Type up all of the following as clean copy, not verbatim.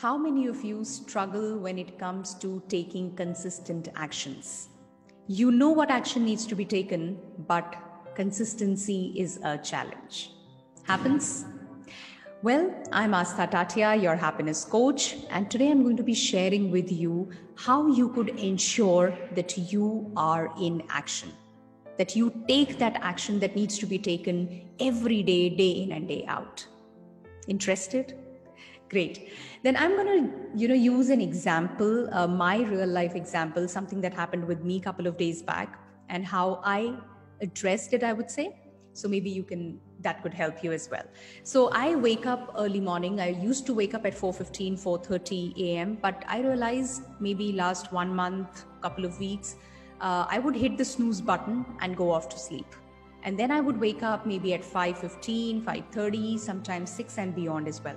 How many of you struggle when it comes to taking consistent actions? You know what action needs to be taken, but consistency is a challenge. Happens? Well, I'm Astha Tatia, your happiness coach, and today I'm going to be sharing with you how you could ensure that you are in action, that you take that action that needs to be taken every day, day in and day out. Interested? Great. Then I'm going to, use an example, my real life example, something that happened with me a couple of days back and how I addressed it, I would say. So maybe that could help you as well. So I wake up early morning. I used to wake up at 4:15, 4:30 a.m. But I realized maybe last 1 month, couple of weeks, I would hit the snooze button and go off to sleep. And then I would wake up maybe at 5:15, 5:30, sometimes 6 and beyond as well.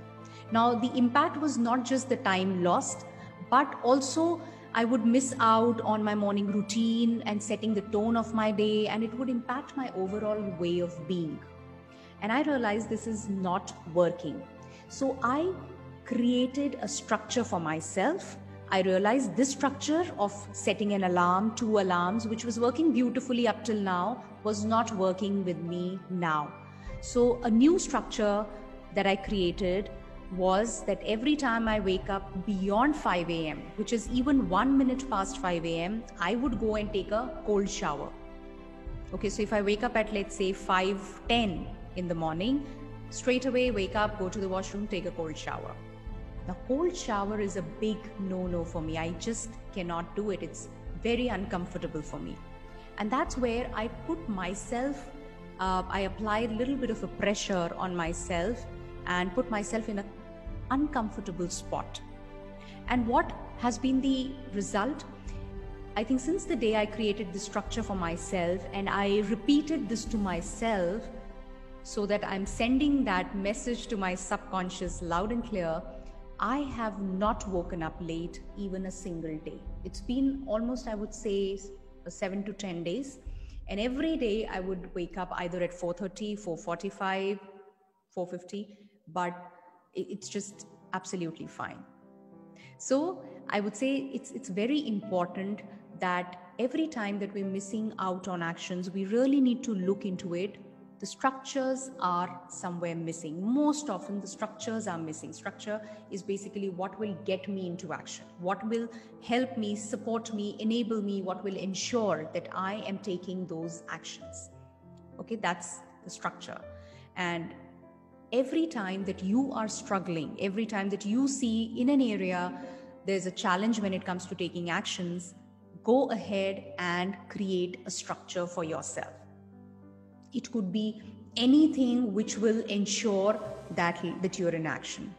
Now, the impact was not just the time lost, but also I would miss out on my morning routine and setting the tone of my day, and it would impact my overall way of being. And I realized this is not working. So I created a structure for myself. I realized this structure of setting an alarm, 2 alarms, which was working beautifully up till now, was not working with me now. So a new structure that I created was that every time I wake up beyond 5 a.m., which is even 1 minute past 5 a.m., I would go and take a cold shower. Okay, so if I wake up at, let's say, 5:10 in the morning, straight away wake up, go to the washroom, take a cold shower. Now, cold shower is a big no-no for me. I just cannot do it. It's very uncomfortable for me. And that's where I put myself, I applied a little bit of a pressure on myself and put myself in an uncomfortable spot. And what has been the result? I think since the day I created this structure for myself and I repeated this to myself so that I'm sending that message to my subconscious loud and clear, I have not woken up late even a single day. It's been almost, I would say, 7 to 10 days. And every day I would wake up either at 4:30, 4:45, 4:50, but it's just absolutely fine. So I would say it's very important that every time that we're missing out on actions, we really need to look into it. The structures are somewhere missing. Most often the structures are missing. Structure is basically what will get me into action, what will help me, support me, enable me, what will ensure that I am taking those actions. Okay, that's the structure. And every time that you are struggling, every time that you see in an area there's a challenge when it comes to taking actions, go ahead and create a structure for yourself. It could be anything which will ensure that you're in action.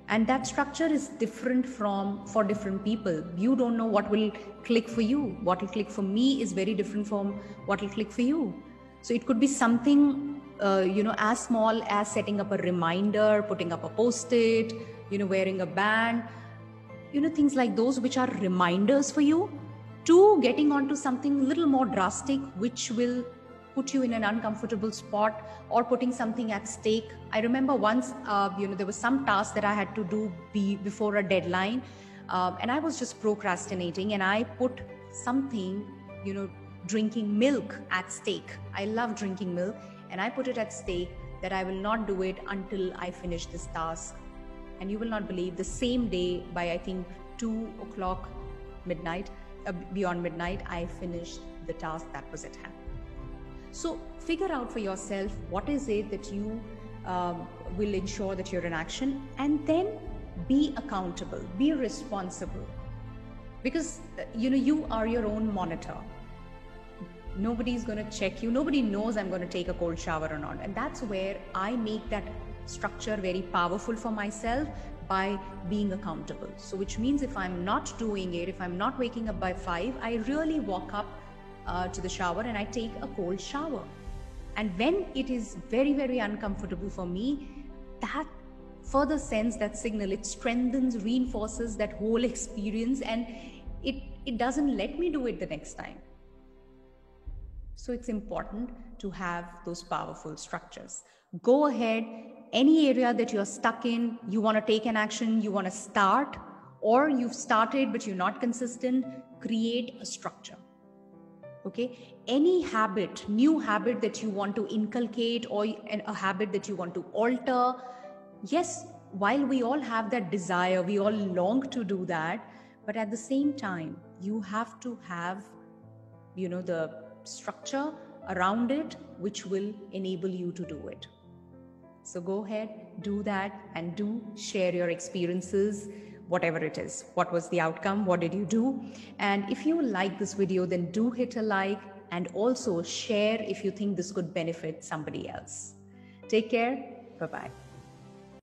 And that structure is different for different people. You don't know what will click for you. What will click for me is very different from what will click for you. So it could be something as small as setting up a reminder, putting up a post-it, wearing a band, things like those which are reminders for you, to getting onto something a little more drastic, which will put you in an uncomfortable spot, or putting something at stake. I remember once, there was some task that I had to do before a deadline, and I was just procrastinating, and I put something, drinking milk at stake. I love drinking milk, and I put it at stake that I will not do it until I finish this task. And you will not believe, the same day by I think 2 o'clock beyond midnight, I finished the task that was at hand. So figure out for yourself what is it that you will ensure that you're in action, and then be accountable, be responsible, because you are your own monitor. Nobody's going to check you. Nobody knows I'm going to take a cold shower or not. And that's where I make that structure very powerful for myself, by being accountable. So which means if I'm not doing it, if I'm not waking up by 5, I really walk up to the shower and I take a cold shower. And when it is very, very uncomfortable for me, that further sends that signal. It strengthens, reinforces that whole experience, and it doesn't let me do it the next time. So it's important to have those powerful structures. Go ahead, any area that you're stuck in, you want to take an action, you want to start, or you've started but you're not consistent, create a structure. Okay, any habit, new habit that you want to inculcate, or a habit that you want to alter, yes, while we all have that desire, we all long to do that, but at the same time, you have to have, the structure around it which will enable you to do it. So go ahead, do that, and do share your experiences, whatever it is. What was the outcome? What did you do? And if you like this video, then do hit a like, and also share if you think this could benefit somebody else. Take care. Bye-bye.